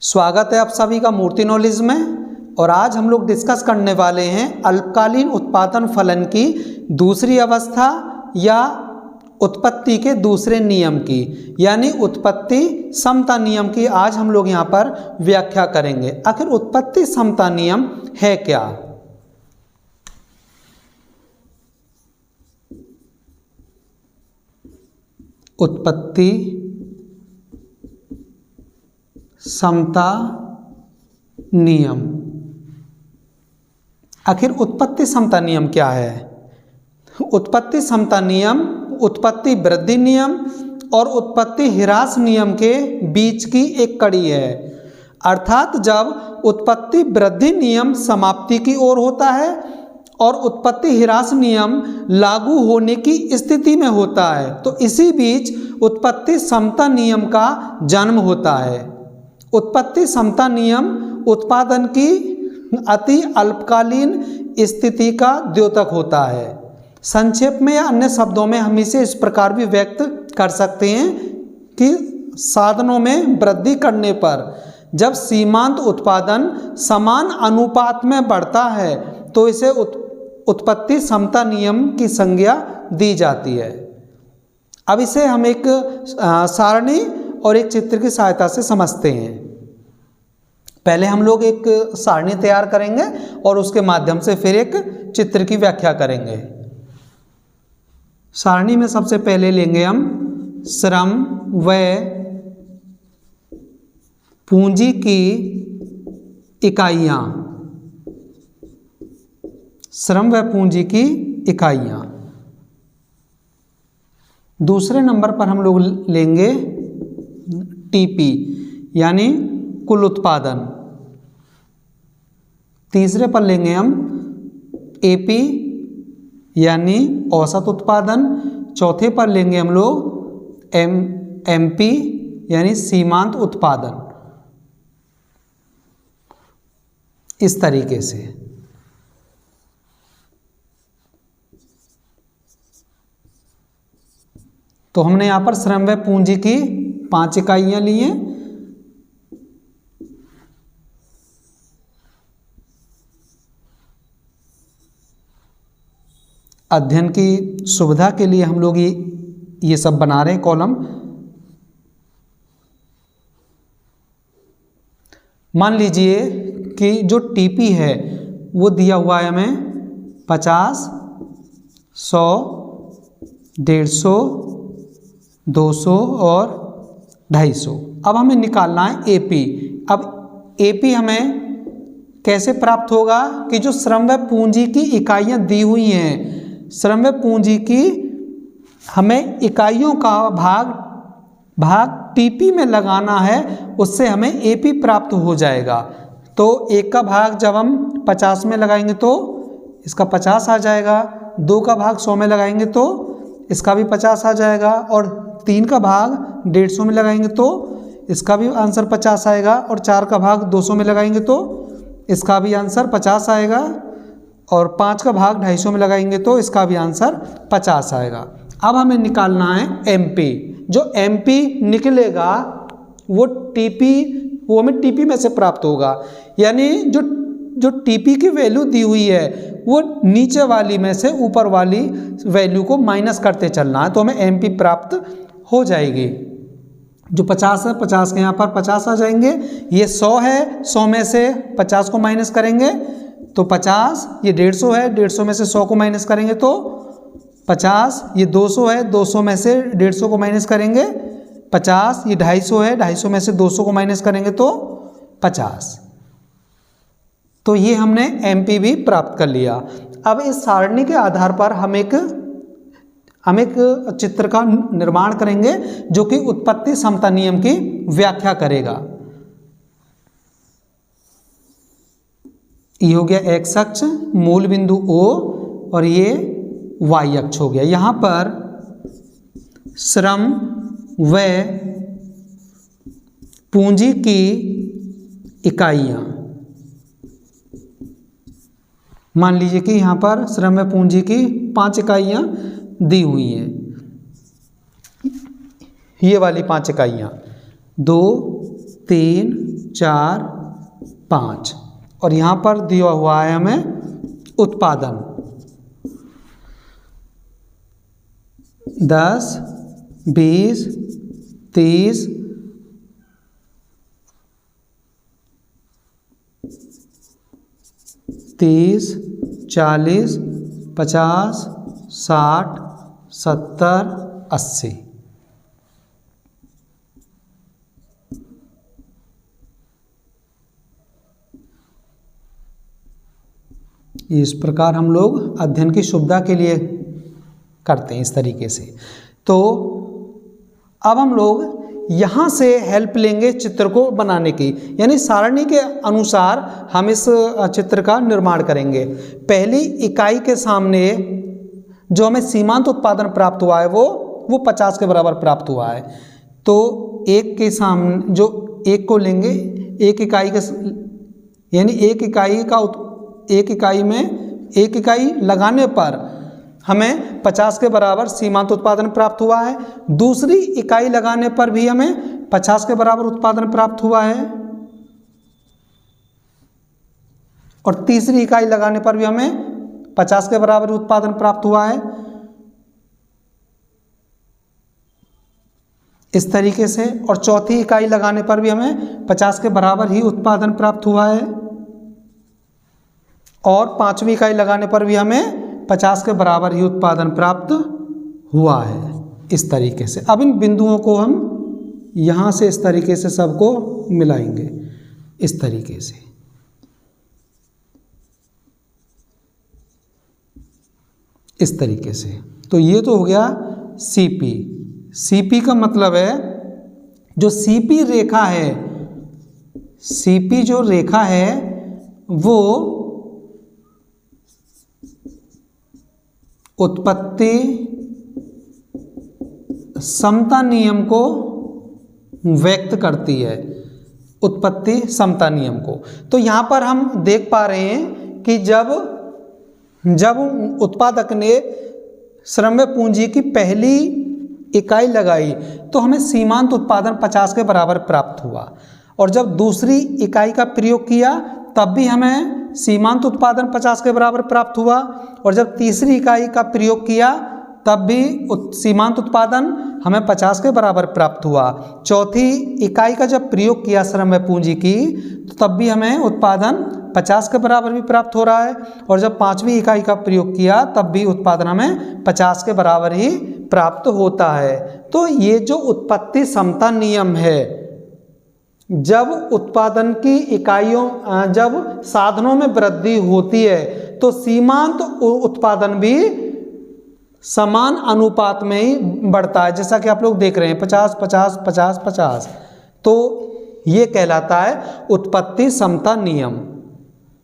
स्वागत है आप सभी का मूर्ति नॉलेज में। और आज हम लोग डिस्कस करने वाले हैं अल्पकालीन उत्पादन फलन की दूसरी अवस्था या उत्पत्ति के दूसरे नियम की, यानी उत्पत्ति समता नियम की आज हम लोग यहाँ पर व्याख्या करेंगे। आखिर उत्पत्ति समता नियम है क्या? उत्पत्ति समता नियम, आखिर उत्पत्ति समता नियम क्या है? उत्पत्ति समता नियम उत्पत्ति वृद्धि नियम और उत्पत्ति ह्रास नियम के बीच की एक कड़ी है। अर्थात जब उत्पत्ति वृद्धि नियम समाप्ति की ओर होता है और उत्पत्ति ह्रास नियम लागू होने की स्थिति में होता है, तो इसी बीच उत्पत्ति समता नियम का जन्म होता है। उत्पत्ति समता नियम उत्पादन की अति अल्पकालीन स्थिति का द्योतक होता है। संक्षेप में या अन्य शब्दों में हम इसे इस प्रकार भी व्यक्त कर सकते हैं कि साधनों में वृद्धि करने पर जब सीमांत उत्पादन समान अनुपात में बढ़ता है तो इसे उत्पत्ति समता नियम की संज्ञा दी जाती है। अब इसे हम एक सारणी और एक चित्र की सहायता से समझते हैं। पहले हम लोग एक सारणी तैयार करेंगे और उसके माध्यम से फिर एक चित्र की व्याख्या करेंगे। सारणी में सबसे पहले लेंगे हम श्रम व पूंजी की इकाइयाँ। श्रम व पूंजी की इकाइयाँ। दूसरे नंबर पर हम लोग लेंगे टीपी यानी कुल उत्पादन। तीसरे पर लेंगे हम एपी यानी औसत उत्पादन। चौथे पर लेंगे हम लोग एमपी यानी सीमांत उत्पादन। इस तरीके से तो हमने यहाँ पर श्रम व पूंजी की 5 इकाइयाँ ली हैं। अध्ययन की सुविधा के लिए हम लोग ये सब बना रहे हैं कॉलम। मान लीजिए कि जो टीपी है वो दिया हुआ है हमें 50, 100, 150, 200 और 250। अब हमें निकालना है एपी। अब एपी हमें कैसे प्राप्त होगा कि जो श्रम व पूंजी की इकाइयाँ दी हुई हैं, श्रम व पूंजी की हमें इकाइयों का भाग टीपी में लगाना है, उससे हमें एपी प्राप्त हो जाएगा। तो एक का भाग जब हम 50 में लगाएंगे तो इसका 50 आ जाएगा, 2 का भाग 100 में लगाएंगे तो इसका भी 50 आ जाएगा, और 3 का भाग 150 में लगाएंगे तो इसका भी आंसर 50 आएगा, और 4 का भाग 200 में लगाएंगे तो इसका भी आंसर 50 आएगा, और 5 का भाग 250 में लगाएंगे तो इसका भी आंसर 50 आएगा। अब हमें निकालना है एमपी। जो एमपी निकलेगा वो हमें टीपी में से प्राप्त होगा, यानी जो टीपी की वैल्यू दी हुई है वो नीचे वाली में से ऊपर वाली वैल्यू को माइनस करते चलना है, तो हमें एमपी प्राप्त हो जाएगी। जो 50 है 50 के यहाँ पर 50 आ जाएंगे। ये 100 है, 100 में से 50 को माइनस करेंगे तो 50। ये 150 है, 150 में से 100 को माइनस करेंगे तो 50। ये 200 है, 200 में से 150 को माइनस करेंगे 50। ये 250 है, 250 में से 200 को माइनस करेंगे तो 50। तो ये हमने एमपी भी प्राप्त कर लिया। अब इस सारणी के आधार पर हम एक चित्र का निर्माण करेंगे जो कि उत्पत्ति समता नियम की व्याख्या करेगा। ये हो गया एक्स अक्ष, मूल बिंदु O, और ये वाई अक्ष हो गया। यहाँ पर श्रम व पूंजी की इकाइयाँ, मान लीजिए कि यहाँ पर श्रम व पूंजी की 5 इकाइयाँ दी हुई हैं। ये वाली 5 इकाइयाँ 2, 3, 4, 5 और यहाँ पर दिया हुआ है हमें उत्पादन 10, 20, 30, 40, 50, 60, 70, 80। इस प्रकार हम लोग अध्ययन की सुविधा के लिए करते हैं इस तरीके से। तो अब हम लोग यहाँ से हेल्प लेंगे चित्र को बनाने की, यानी सारणी के अनुसार हम इस चित्र का निर्माण करेंगे। पहली इकाई के सामने जो हमें सीमांत उत्पादन प्राप्त हुआ है वो 50 के बराबर प्राप्त हुआ है। तो एक के सामने जो एक को लेंगे, एक इकाई के यानी एक इकाई लगाने पर हमें 50 के बराबर सीमांत उत्पादन प्राप्त हुआ है। दूसरी इकाई लगाने पर भी हमें 50 के बराबर उत्पादन प्राप्त हुआ है और तीसरी इकाई लगाने पर भी हमें 50 के बराबर उत्पादन प्राप्त हुआ है। इस तरीके से, और चौथी इकाई लगाने पर भी हमें 50 के बराबर ही उत्पादन प्राप्त हुआ है और पांचवी इकाई लगाने पर भी हमें 50 के बराबर ही उत्पादन प्राप्त हुआ है। इस तरीके से अब इन बिंदुओं को हम यहाँ से इस तरीके से सबको मिलाएंगे, इस तरीके से। इस तरीके से तो ये तो हो गया सीपी। सीपी का मतलब है जो सीपी रेखा है, सीपी जो रेखा है वो उत्पत्ति समता नियम को व्यक्त करती है, उत्पत्ति समता नियम को। तो यहाँ पर हम देख पा रहे हैं कि जब उत्पादक ने श्रम्य पूंजी की पहली इकाई लगाई तो हमें सीमांत उत्पादन 50 के बराबर प्राप्त हुआ, और जब दूसरी इकाई का प्रयोग किया तब भी हमें सीमांत उत्पादन 50 के बराबर प्राप्त हुआ, और जब तीसरी इकाई का प्रयोग किया तब भी सीमांत उत्पादन हमें 50 के बराबर प्राप्त हुआ। चौथी इकाई का जब प्रयोग किया श्रम्य पूंजी की तो तब भी हमें उत्पादन 50 के बराबर भी प्राप्त हो रहा है, और जब पांचवी इकाई का प्रयोग किया तब भी उत्पादन हमें 50 के बराबर ही प्राप्त होता है। तो ये जो उत्पत्ति समता नियम है, जब उत्पादन की इकाइयों जब साधनों में वृद्धि होती है तो सीमांत उत्पादन भी समान अनुपात में ही बढ़ता है, जैसा कि आप लोग देख रहे हैं 50 50 50 50। तो ये कहलाता है उत्पत्ति समता नियम।